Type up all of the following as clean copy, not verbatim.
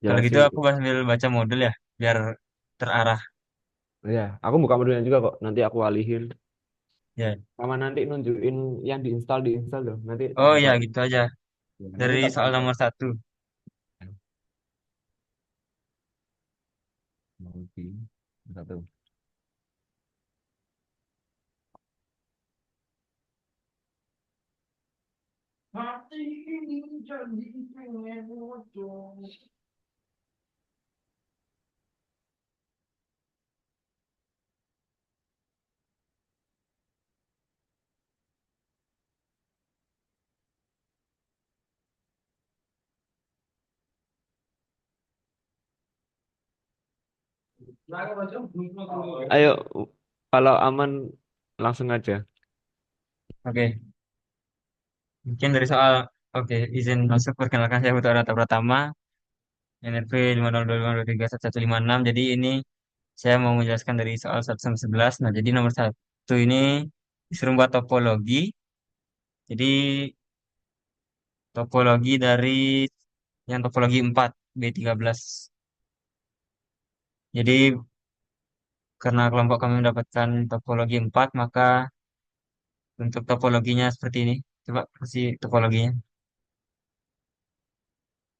Kalau gitu jelasin. aku sambil baca modul ya, biar terarah. Ya, aku buka modulnya juga kok. Nanti aku alihin. Ya. Sama nanti nunjukin yang diinstal loh. Nanti tak Oh buka. ya, gitu aja. Ya, nanti Dari tak soal buka. nomor satu. Oke. Satu. Hati ini jadi pengen bocor. Ayo, kalau aman langsung aja. Oke, mungkin dari soal, oke, izin masuk, perkenalkan saya Putra Rata Pratama, NRP 50252311156. Jadi ini saya mau menjelaskan dari soal 1 sampai 11. Nah, jadi nomor satu ini disuruh buat topologi. Jadi topologi dari yang topologi 4 B13. Jadi karena kelompok kami mendapatkan topologi 4, maka untuk topologinya seperti ini. Coba kasih topologinya.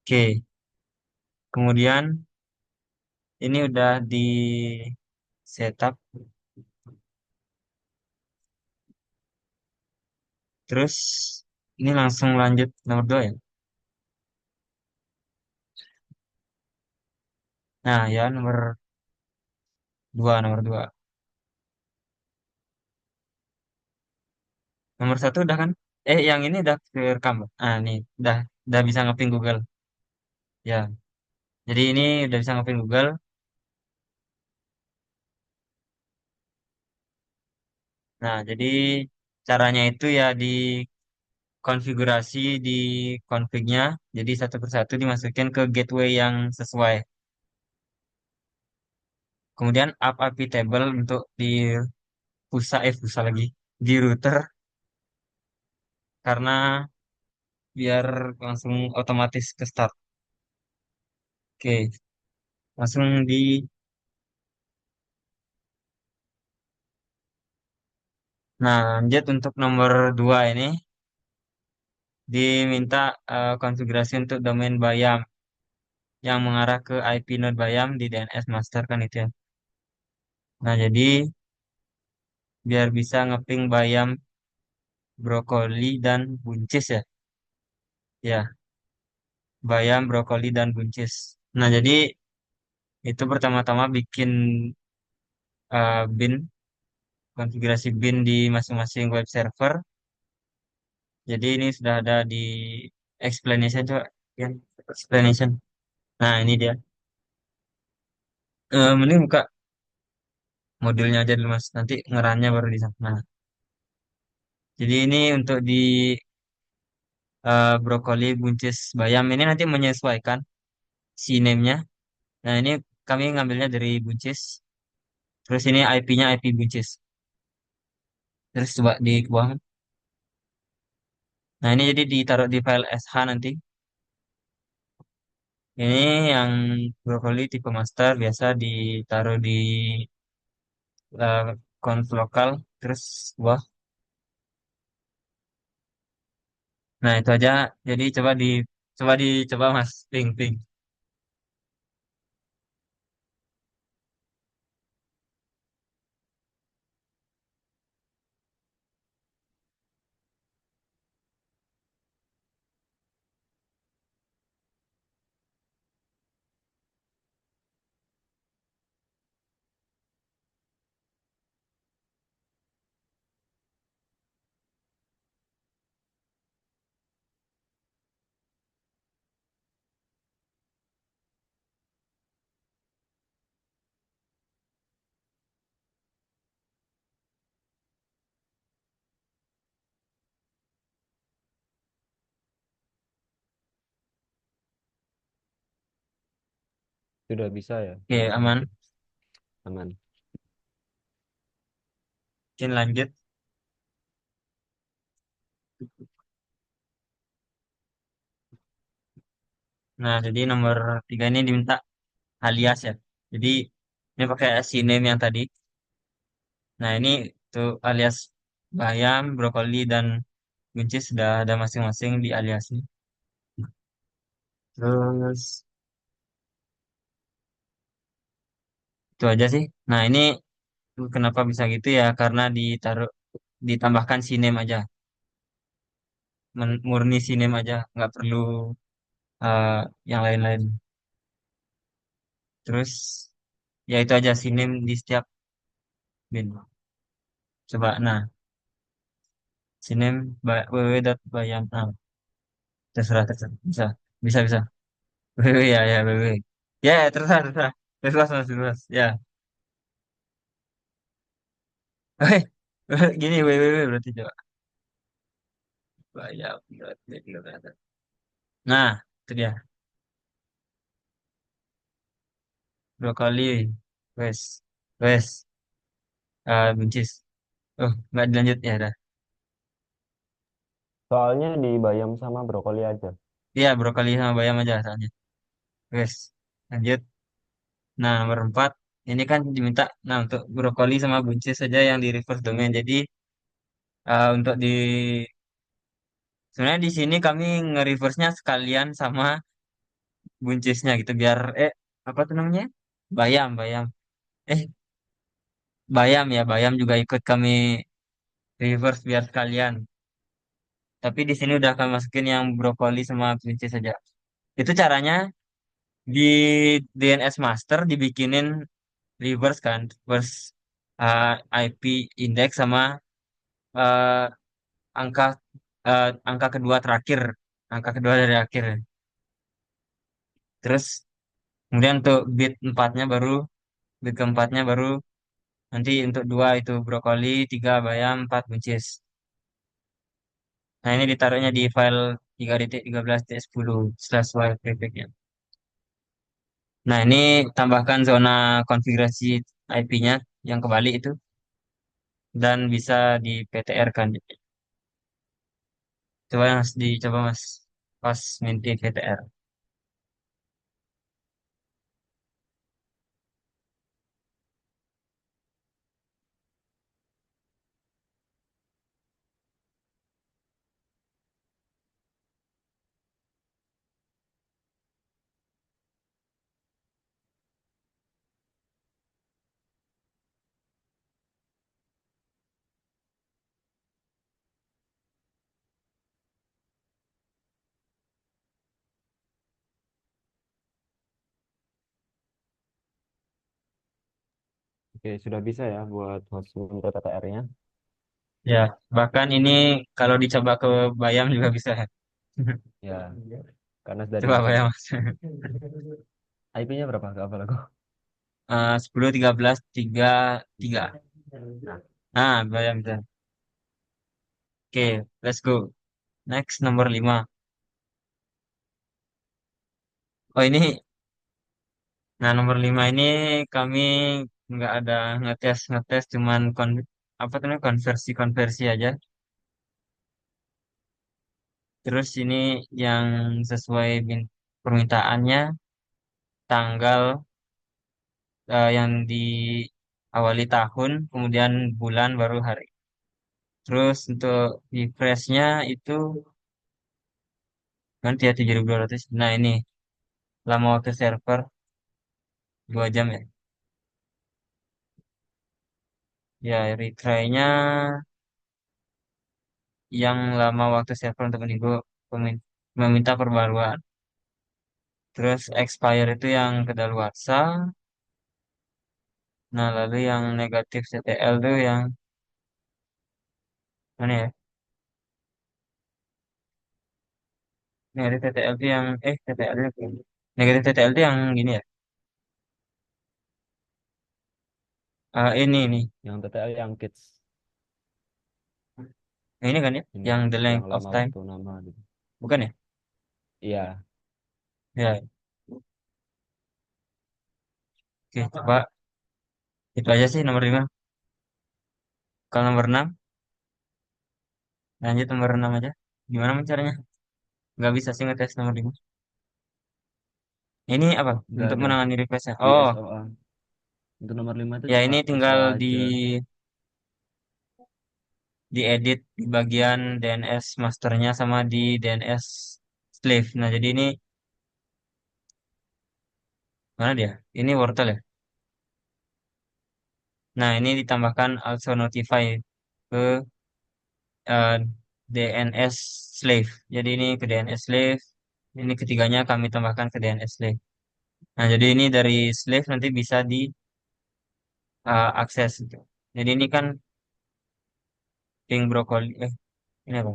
Oke, kemudian ini udah di setup. Terus ini langsung lanjut nomor 2 ya. Nah, ya nomor dua. Nomor satu udah kan? Yang ini udah kerekam. Ah, nih, udah bisa ngeping Google. Ya, jadi ini udah bisa ngeping Google. Nah, jadi caranya itu ya di konfigurasi di config-nya. Jadi satu persatu dimasukin ke gateway yang sesuai. Kemudian up IP table untuk di pusat lagi di router, karena biar langsung otomatis ke start. Oke, langsung di. Nah, lanjut untuk nomor 2 ini diminta konfigurasi untuk domain Bayam yang mengarah ke IP node Bayam di DNS master kan itu ya. Nah, jadi biar bisa ngeping Bayam, brokoli dan buncis ya. Ya, Bayam, brokoli dan buncis. Nah, jadi itu pertama-tama bikin bin, konfigurasi bin di masing-masing web server. Jadi ini sudah ada di explanation, coba ya, explanation. Nah, ini dia. Mending buka modulnya aja dulu Mas. Nanti ngerannya baru di sana. Nah, jadi ini untuk di brokoli buncis bayam ini nanti menyesuaikan si name-nya. Nah, ini kami ngambilnya dari buncis. Terus ini IP-nya IP buncis. Terus coba di bawah. Nah, ini jadi ditaruh di file SH nanti. Ini yang brokoli tipe master biasa ditaruh di uh, conf lokal. Terus bawah. Nah, itu aja. Jadi coba Mas, ping. Sudah bisa ya? Oke, aman. Aman. Mungkin lanjut. Nah, jadi nomor 3 ini diminta alias ya. Jadi ini pakai name yang tadi. Nah, ini tuh alias bayam, brokoli, dan buncis sudah ada masing-masing di aliasnya. Terus itu aja sih. Nah, ini kenapa bisa gitu ya? Karena ditambahkan name aja, murni name aja, nggak perlu eh, yang lain-lain. Terus ya itu aja name di setiap bin. Coba, nah, sinem www.bayam. Nah, terserah, terserah. Bisa, bisa, bisa. Www, ya, ya, www. Ya, ya, terserah, terserah. Terserah, terserah, terserah. Ya. Oke, gini www berarti coba. Bayam. Nah, itu dia. Brokoli. Wes. Wes. Buncis. Oh, nggak dilanjut ya dah. Soalnya di bayam sama brokoli aja. Iya, brokoli sama bayam aja soalnya. Wes. Lanjut. Nah, nomor 4. Ini kan diminta. Nah, untuk brokoli sama buncis saja yang di reverse domain. Jadi, untuk sebenarnya di sini kami nge-reverse-nya sekalian sama buncisnya gitu. Biar, apa tuh namanya? Bayam, bayam. Eh, bayam ya, bayam juga ikut kami reverse biar sekalian. Tapi di sini udah kami masukin yang brokoli sama buncis saja. Itu caranya di DNS Master dibikinin reverse kan, reverse uh, IP index sama uh, angka angka kedua terakhir, angka kedua dari akhir. Terus kemudian untuk bit keempatnya baru nanti untuk dua itu brokoli, tiga bayam, empat buncis. Nah ini ditaruhnya di file 3.13.10 slash while prefix-nya. Nah ini tambahkan zona konfigurasi IP-nya yang kebalik itu dan bisa di PTR kan. Coba mas dicoba mas pas minti VTR. Oke, sudah bisa ya buat host untuk TTR-nya. Ya, bahkan ini kalau dicoba ke Bayam juga bisa. Ya, karena sudah Coba dimasuk Bayam ya. mas. IP-nya berapa? Gak apa aku. 10, 13, 3, 3. Nah, Bayam bisa. Oke, let's go. Next nomor 5. Oh ini, nah nomor 5 ini kami nggak ada ngetes ngetes, cuman apa tuh namanya, konversi konversi aja. Terus ini yang sesuai permintaannya, tanggal yang di awali tahun, kemudian bulan baru hari. Terus untuk refreshnya itu nanti ya 7.200. Nah ini lama waktu server 2 jam ya. Ya retry-nya yang lama waktu server untuk minggu meminta perbaruan. Terus expire itu yang kedaluarsa. Nah lalu yang negatif CTL itu yang mana ya? Negatif TTL itu yang TTL-nya negatif TTL itu yang gini ya. Ini. Yang TTL yang kids Nah, ini kan ya, ini, yang the yang length of lama time, waktu nama gitu. bukan ya? Iya, Ya, oke, coba itu aja sih nomor 5. Kalau nomor 6, lanjut nomor 6 aja. Gimana caranya? Nggak bisa sih ngetes nomor 5. Ini apa? Nggak Untuk ada menangani requestnya. di Oh, SOA. Untuk nomor 5 itu ya cuma ini tinggal SOA di aja. diedit di bagian DNS masternya sama di DNS slave. Nah, jadi ini mana dia? Ini wortel ya. Nah, ini ditambahkan also notify ke eh, DNS slave. Jadi ini ke DNS slave. Ini ketiganya kami tambahkan ke DNS slave. Nah, jadi ini dari slave nanti bisa di akses gitu. Jadi ini kan ping brokoli. Ini apa?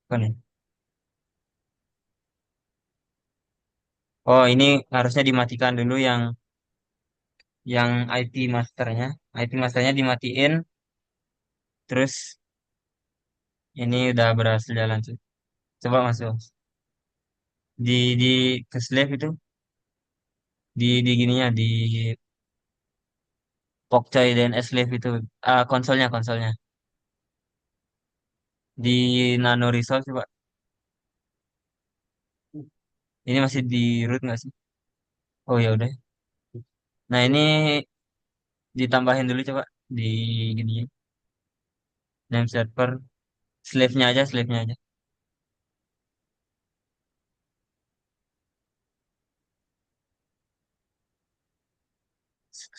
Bukan ya? Oh, ini harusnya dimatikan dulu yang IP masternya. IP masternya dimatiin. Terus ini udah berhasil jalan tuh. Coba masuk di ke slave itu di gininya di Pokcay DNS slave itu konsolnya di Nano Resolve coba. Ini masih di root nggak sih? Oh ya udah. Nah ini ditambahin dulu coba di gini name server slave-nya aja.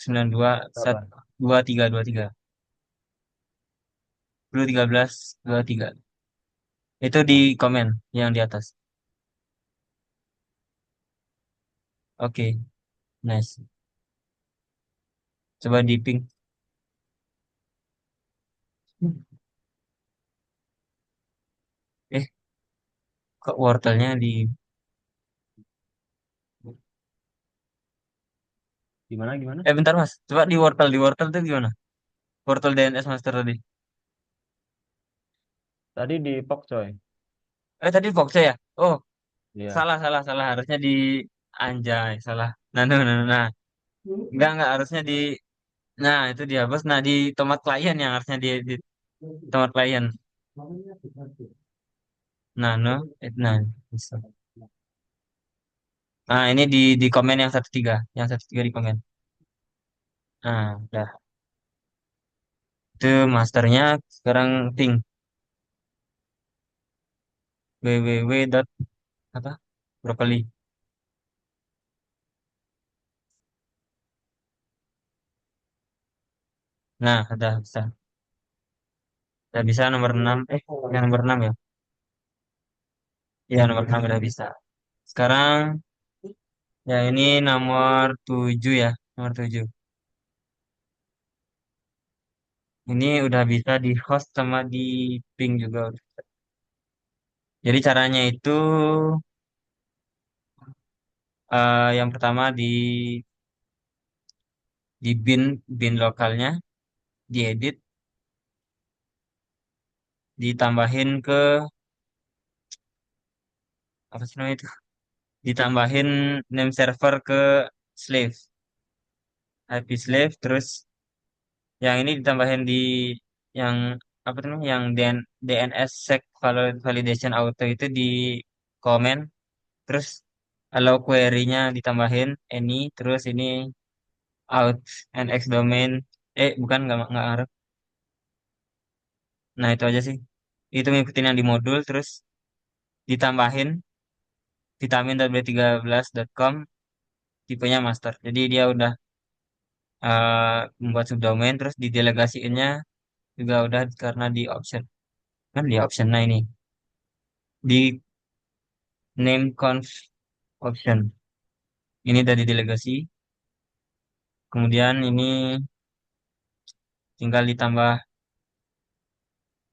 Sembilan dua set Berapa? 2323 dulu 1323 itu di Nah, komen yang di atas. Oke, nice. Coba di ping. Eh, kok wortelnya di gimana gimana? bentar Mas. Coba di wortel tuh gimana? Wortel DNS master tadi. Tadi di Pokcoy. Tadi Voxnya ya? Oh, Iya. salah. Harusnya di Anjay, salah. Nah. Enggak, harusnya di, nah, itu dihapus. Nah, di tomat klien yang harusnya di tomat klien. Nah, bisa. Nah, ini di komen yang 1.3 di komen. Nah, udah. Itu masternya sekarang ping www dot apa? Broccoli. Nah, udah bisa. Udah bisa nomor 6. Yang nomor 6 ya? Iya, nomor 6 udah bisa. Sekarang ya ini nomor 7 ya, nomor 7. Ini udah bisa di host sama di ping juga. Jadi caranya itu yang pertama di bin lokalnya diedit, ditambahin ke apa sih namanya itu? Ditambahin name server ke slave, IP slave, terus yang ini ditambahin di yang apa tuh namanya? Yang DNS sec validation auto itu di comment, terus allow query-nya ditambahin any, terus ini out and x domain. Bukan, nggak ngaruh. Nah, itu aja sih. Itu ngikutin yang di modul, terus ditambahin vitamin.b13.com tipenya master. Jadi dia udah membuat subdomain, terus didelegasiinnya juga udah karena di option. Kan di option, nah ini. Di name conf option. Ini udah didelegasi. Kemudian ini tinggal ditambah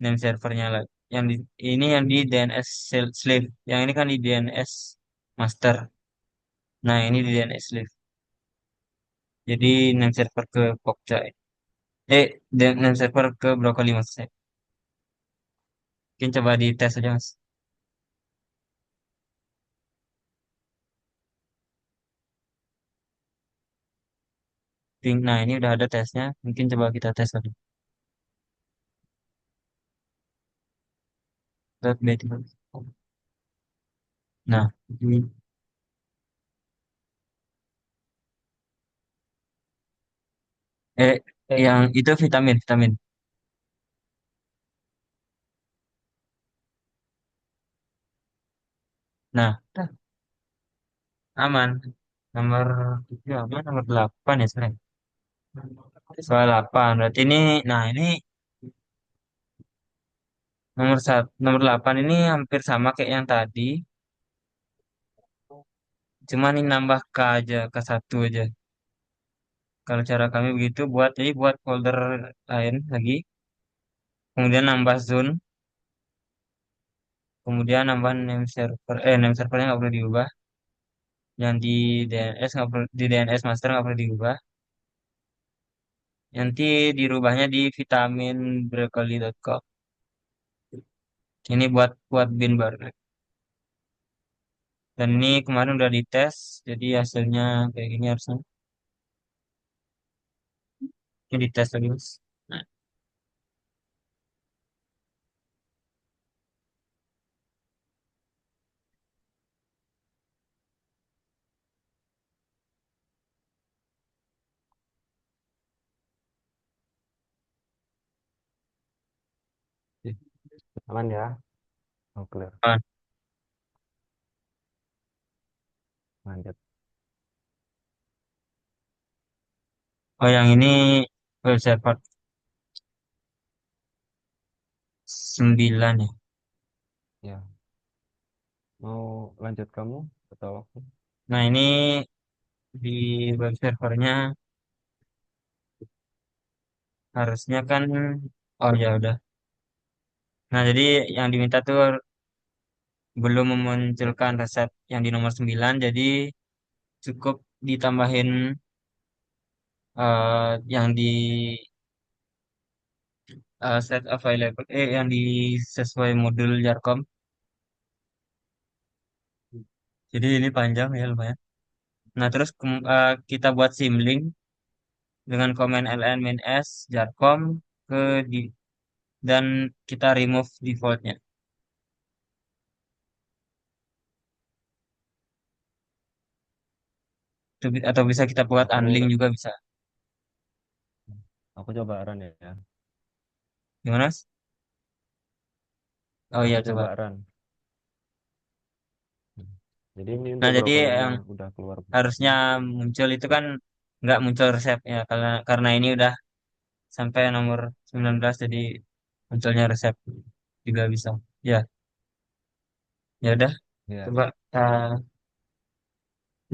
name servernya lagi. Ini yang di DNS slave. Yang ini kan di DNS master. Nah, ini di DNS slave. Jadi name server ke Pokcai. Name server ke Brokoli maksud saya. Mungkin coba dites aja mas. Nah, ini udah ada tesnya. Mungkin coba kita tes lagi. .b3. Nah, ini Eh, yang itu vitamin, vitamin. Nah, aman. Nomor 7 aman, nomor 8 ya sebenarnya. Soal 8. Berarti ini, nah ini nomor 8 ini hampir sama kayak yang tadi. Cuman ini nambah K aja, k satu aja. Kalau cara kami begitu jadi buat folder lain lagi. Kemudian nambah zone. Kemudian nambah name servernya nggak perlu diubah. Yang di DNS nggak perlu, di DNS master nggak perlu diubah. Nanti dirubahnya di vitaminbrokoli.com. Ini buat bin baru. Dan ini kemarin udah dites, jadi hasilnya kayak gini harusnya. Ini dites lagi mas. Nah, Ih, aman ya. Oh, clear. ah, Lanjut. oh yang ini web server 9 ya. Ya, mau lanjut kamu atau aku? Nah ini di web servernya harusnya kan, oh ya udah. Nah jadi yang diminta tuh belum memunculkan resep yang di nomor 9, jadi cukup ditambahin yang di set available, yang di sesuai modul Jarkom. Jadi ini panjang ya lumayan. Nah terus kita buat symlink dengan command ln -s Jarkom ke di dan kita remove defaultnya. Atau bisa kita buat unlink Aku juga bisa. aku coba run ya. Gimana, Mas? Oh Aku iya coba coba. run. Jadi ini Nah untuk jadi brokolinya yang udah keluar. harusnya muncul itu kan nggak muncul resepnya karena ini udah sampai nomor 19, jadi munculnya resep juga bisa. Ya, ya udah. Ya, Coba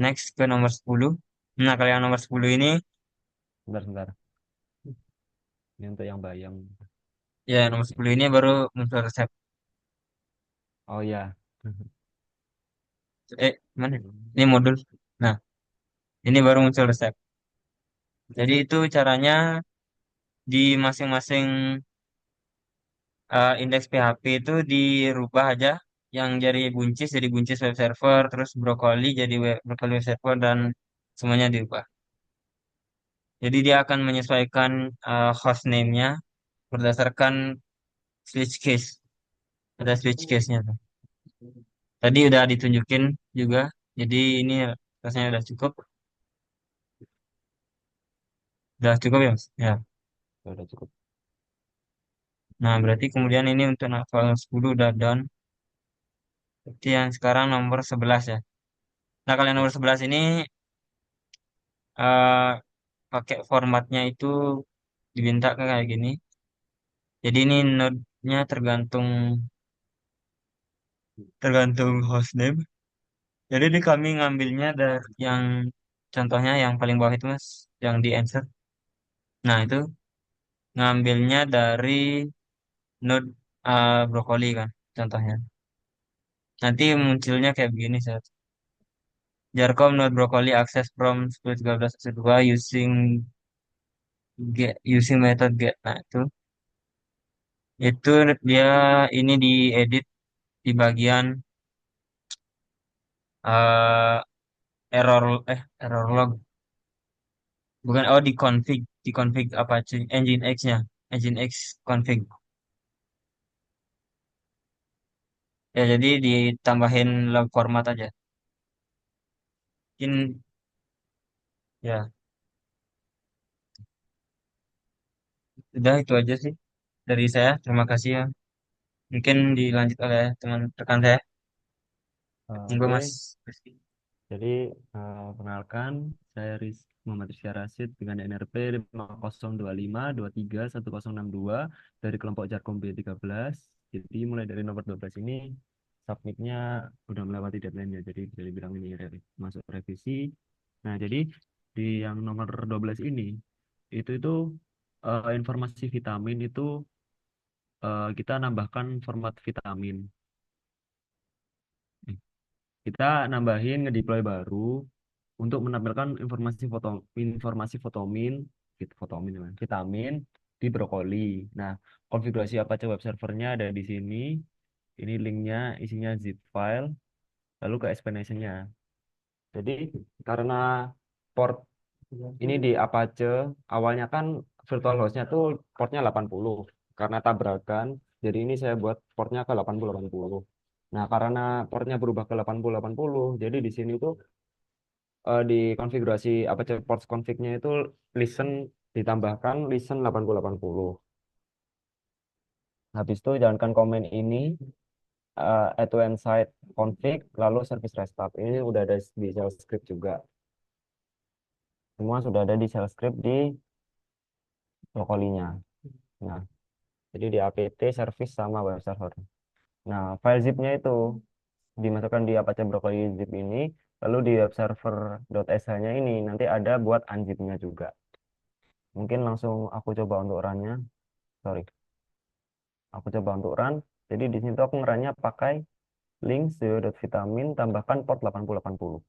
next ke nomor 10. Nah, kalau yang nomor 10 ini sebentar sebentar. Ini untuk yang bayam. ya nomor 10 ini baru muncul resep. Oh ya. Mana? Ini modul. Nah, ini baru muncul resep. Jadi itu caranya di masing-masing indeks PHP itu dirubah aja, yang jadi buncis web server, terus brokoli jadi brokoli web server, dan semuanya dirubah. Jadi dia akan menyesuaikan host name-nya berdasarkan switch case. Ada switch case-nya tuh. Tadi udah ditunjukin juga. Jadi ini rasanya udah cukup. Udah cukup ya, Mas? Ya. Udah cukup. Nah, berarti kemudian ini untuk level 10 udah done. Berarti yang sekarang nomor 11 ya. Nah, kalau yang nomor 11 ini eh, pakai formatnya itu diminta kayak gini. Jadi ini node-nya tergantung tergantung hostname. Jadi di kami ngambilnya dari yang contohnya yang paling bawah itu Mas, yang di answer. Nah, itu ngambilnya dari node brokoli kan contohnya. Nanti munculnya kayak begini saat Jarkom node brokoli access from 10.13.2 using method get. Nah, itu dia ini diedit di bagian eh error error log, bukan, oh di config apa cuy, Nginx-nya, Nginx config. Ya jadi ditambahin log format aja. Mungkin ya Udah itu aja sih dari saya. Terima kasih ya. Mungkin dilanjut oleh teman rekan saya. Monggo Oke, Mas. jadi perkenalkan, saya Muhammad Rizky Rashid dengan NRP 5025231062 dari kelompok Jarkom B13. Jadi mulai dari nomor 12 ini, submitnya udah melewati deadline ya, jadi bisa dibilang ini masuk revisi. Nah, jadi di yang nomor 12 ini, itu informasi vitamin itu kita nambahkan format vitamin. Kita nambahin ngedeploy baru untuk menampilkan informasi fotomin ya, vitamin di brokoli. Nah, konfigurasi Apache web servernya ada di sini. Ini linknya isinya zip file, lalu ke explanation-nya. Jadi karena port ini di Apache awalnya kan virtual host-nya tuh portnya 80. Karena tabrakan, jadi ini saya buat portnya ke 8080. Nah, karena portnya berubah ke 8080, jadi di sini tuh di konfigurasi Apache ports config-nya itu listen ditambahkan listen 8080. Habis itu jalankan komen ini add to end site config lalu service restart. Ini udah ada di shell script juga. Semua sudah ada di shell script di lokalinya. Nah, jadi di apt service sama web server. Nah, file zip-nya itu dimasukkan di Apache Broccoli zip ini, lalu di web server.sh-nya ini nanti ada buat unzip-nya juga. Mungkin langsung aku coba untuk run-nya. Sorry, aku coba untuk run. Jadi di sini tuh aku ngerunnya pakai link vitamin tambahkan port 8080.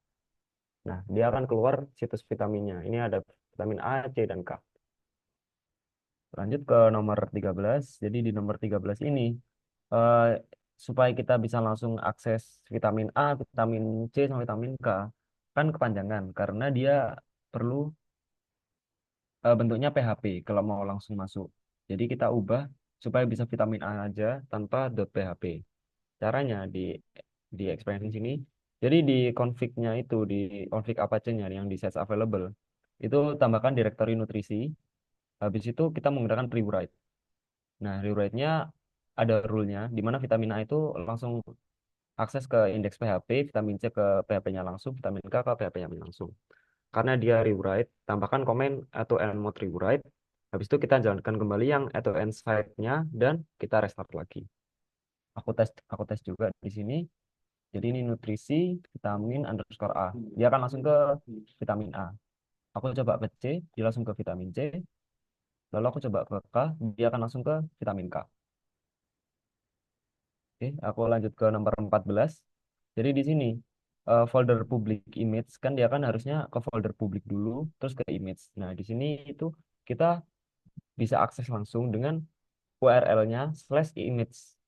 Nah, dia akan keluar situs vitaminnya. Ini ada vitamin A, C, dan K. Lanjut ke nomor 13. Jadi di nomor 13 ini eh, supaya kita bisa langsung akses vitamin A, vitamin C, sama vitamin K kan kepanjangan karena dia perlu bentuknya PHP kalau mau langsung masuk. Jadi kita ubah supaya bisa vitamin A aja tanpa .php. Caranya di experience sini. Jadi di config-nya itu di config Apache-nya yang di sets available itu tambahkan directory nutrisi. Habis itu kita menggunakan rewrite. Nah, rewrite-nya ada rule-nya di mana vitamin A itu langsung akses ke indeks PHP, vitamin C ke PHP-nya langsung, vitamin K ke PHP-nya langsung. Karena dia rewrite, tambahkan komen atau end mode rewrite. Habis itu kita jalankan kembali yang atau end site-nya dan kita restart lagi. Aku tes juga di sini. Jadi ini nutrisi vitamin underscore A. Dia akan langsung ke vitamin A. Aku coba ke C, dia langsung ke vitamin C. Lalu aku coba ke K, dia akan langsung ke vitamin K. Oke, aku lanjut ke nomor 14. Jadi di sini folder public image kan dia kan harusnya ke folder publik dulu, terus ke image. Nah, di sini itu kita bisa akses langsung dengan URL-nya /image.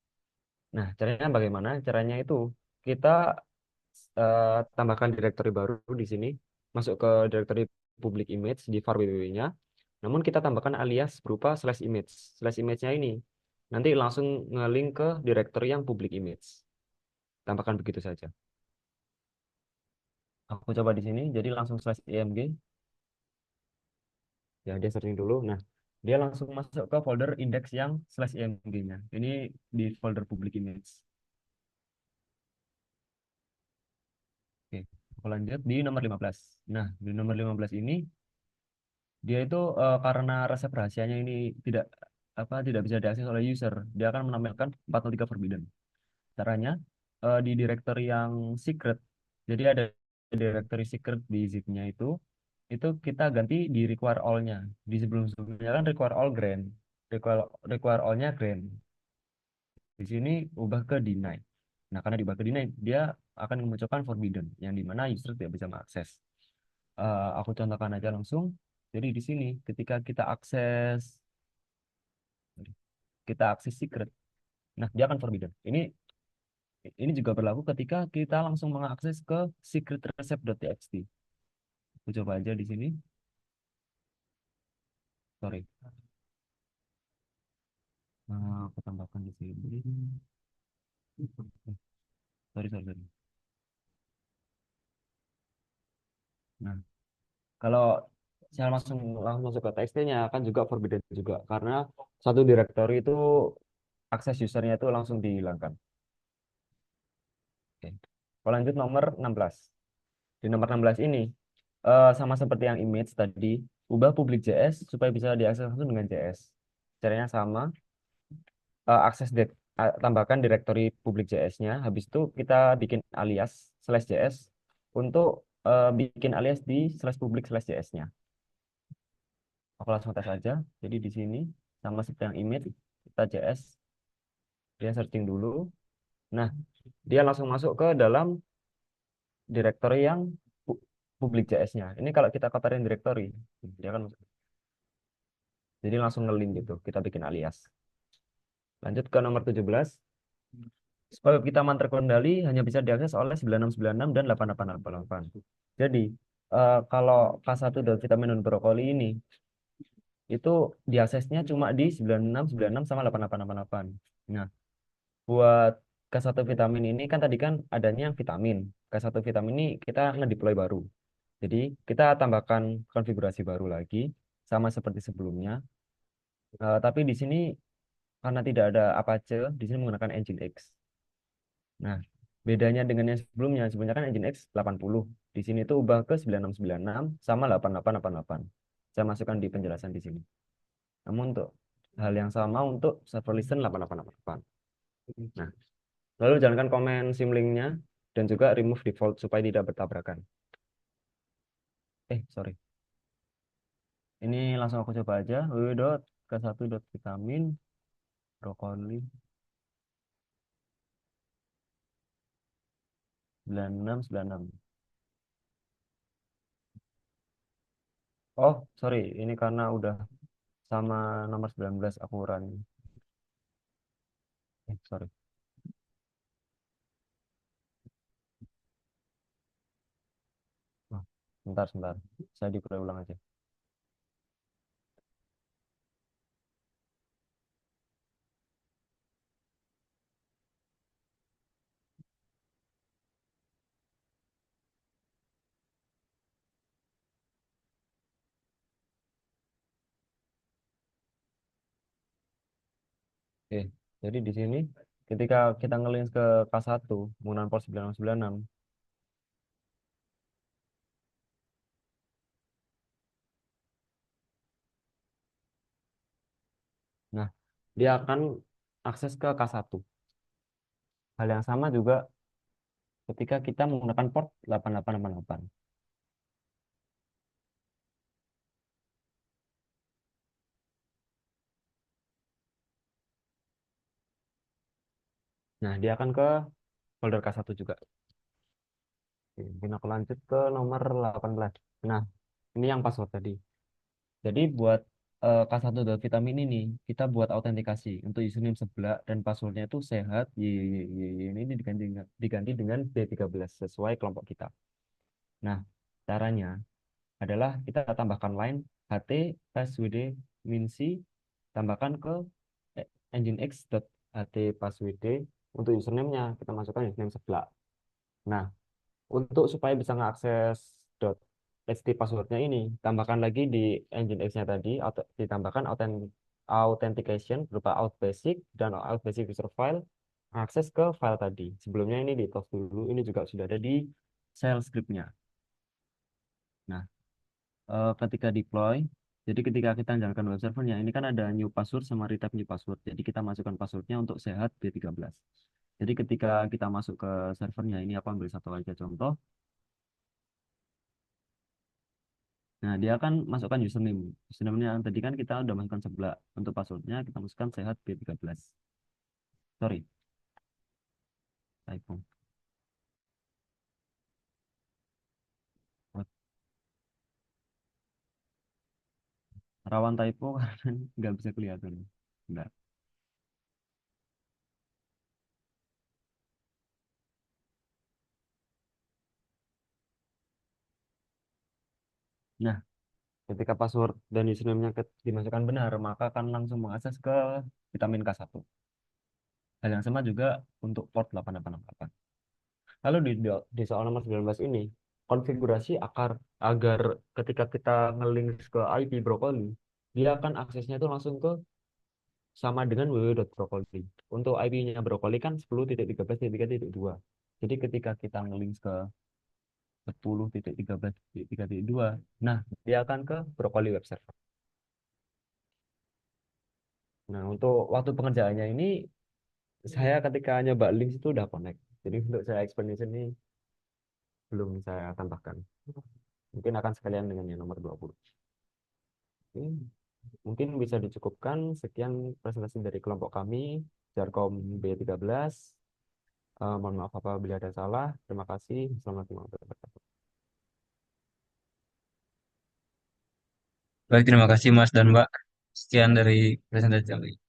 Nah, caranya bagaimana? Caranya itu kita tambahkan directory baru di sini, masuk ke directory public image di var www-nya. Namun kita tambahkan alias berupa /image. Image-nya ini nanti langsung nge-link ke directory yang public image. Tambahkan begitu saja. Aku coba di sini, jadi langsung /img. Ya, dia searching dulu. Nah, dia langsung masuk ke folder index yang /img-nya. Ini di folder public image. Oke, aku lanjut di nomor 15. Nah, di nomor 15 ini dia itu karena resep rahasianya ini tidak tidak bisa diakses oleh user, dia akan menampilkan 403 forbidden. Caranya di directory yang secret. Jadi ada directory secret di zip-nya itu kita ganti di require all-nya. Di sebelum-sebelumnya kan require all grant. Require all-nya grant. Di sini ubah ke deny. Nah, karena diubah ke deny, dia akan memunculkan forbidden yang dimana user tidak bisa mengakses. Aku contohkan aja langsung. Jadi di sini ketika kita akses secret, nah dia akan forbidden. Ini juga berlaku ketika kita langsung mengakses ke secret recipe.txt. Aku coba aja di sini. Sorry. Aku tambahkan di sini. Sorry, sorry, sorry. Nah, kalau saya langsung langsung masuk ke TXT-nya kan juga forbidden juga karena satu directory itu akses usernya itu langsung dihilangkan. Oke. Kalau lanjut nomor 16. Di nomor 16 ini sama seperti yang image tadi, ubah public JS supaya bisa diakses langsung dengan JS. Caranya sama, tambahkan directory public JS-nya. Habis itu kita bikin alias slash JS untuk bikin alias di slash public slash JS-nya. Aku langsung tes aja. Jadi di sini sama seperti yang image, kita JS, dia searching dulu. Nah, dia langsung masuk ke dalam directory yang public JS-nya. Ini kalau kita kotarin directory, dia kan jadi langsung ngelink gitu. Kita bikin alias. Lanjut ke nomor 17. Supaya kita aman terkendali hanya bisa diakses oleh 9696 dan 8888. Jadi, kalau K1 dan vitamin non brokoli ini itu diaksesnya cuma di 9696 sama 8888. Nah, buat K1 vitamin ini kan tadi kan adanya yang vitamin. K1 vitamin ini kita ngedeploy baru. Jadi, kita tambahkan konfigurasi baru lagi sama seperti sebelumnya. Tapi di sini karena tidak ada Apache, di sini menggunakan Nginx. Nah, bedanya dengan yang sebelumnya, sebenarnya kan Nginx 80. Di sini tuh ubah ke 9696 sama 8888. Saya masukkan di penjelasan di sini. Namun untuk hal yang sama untuk server listen 8888. Nah, lalu jalankan komen symlinknya dan juga remove default supaya tidak bertabrakan. Sorry. Ini langsung aku coba aja. www.k1.vitamin brokoli 9696. Oh, sorry. Ini karena udah sama nomor 19 aku run. Sorry. Oh, sebentar, sebentar. Saya dipulai ulang aja. Oke. Jadi di sini ketika kita ngelink ke K1 menggunakan port 9696. Nah, dia akan akses ke K1. Hal yang sama juga ketika kita menggunakan port 8888. Nah, dia akan ke folder K1 juga. Oke, mungkin aku lanjut ke nomor 18. Nah, ini yang password tadi. Jadi buat K1 vitamin ini kita buat autentikasi untuk username sebelah dan passwordnya itu sehat ini diganti diganti dengan B13 sesuai kelompok kita. Nah, caranya adalah kita tambahkan line ht passwd minc tambahkan ke nginx.ht passwd untuk username-nya kita masukkan username sebelah. Nah, untuk supaya bisa mengakses .ht passwordnya ini, tambahkan lagi di Nginx-nya tadi, ditambahkan authentication berupa outbasic dan outbasic user file, akses ke file tadi. Sebelumnya ini di tos dulu, ini juga sudah ada di shell script-nya. Nah, ketika deploy, jadi ketika kita jalankan web servernya, ini kan ada new password sama retype new password. Jadi kita masukkan passwordnya untuk sehat B13. Jadi ketika kita masuk ke servernya, ini aku ambil satu aja contoh. Nah, dia akan masukkan username. Username-nya tadi kan kita udah masukkan sebelah. Untuk passwordnya kita masukkan sehat B13. Sorry, typo. What? Rawan typo karena nggak bisa kelihatan. Bentar. Nah, ketika password dan username-nya dimasukkan benar, maka akan langsung mengakses ke vitamin K1. Hal yang sama juga untuk port 8888. Lalu di soal nomor 19 ini, konfigurasi agar ketika kita ngelink ke IP Broccoli, dia akan aksesnya itu langsung ke sama dengan www.broccoli. Untuk IP-nya Broccoli kan 10.13.3.2. Jadi ketika kita ngelink ke 10.13.3.2, nah dia akan ke Broccoli web server. Nah, untuk waktu pengerjaannya ini saya ketika nyoba links itu udah connect. Jadi untuk saya explanation ini belum saya tambahkan. Mungkin akan sekalian dengan yang nomor 20. Oke, mungkin bisa dicukupkan. Sekian presentasi dari kelompok kami, Jarkom B13. Mohon maaf apabila ada salah. Terima kasih. Assalamualaikum warahmatullahi wabarakatuh. Baik, terima kasih Mas dan Mbak. Sekian dari presentasi kami.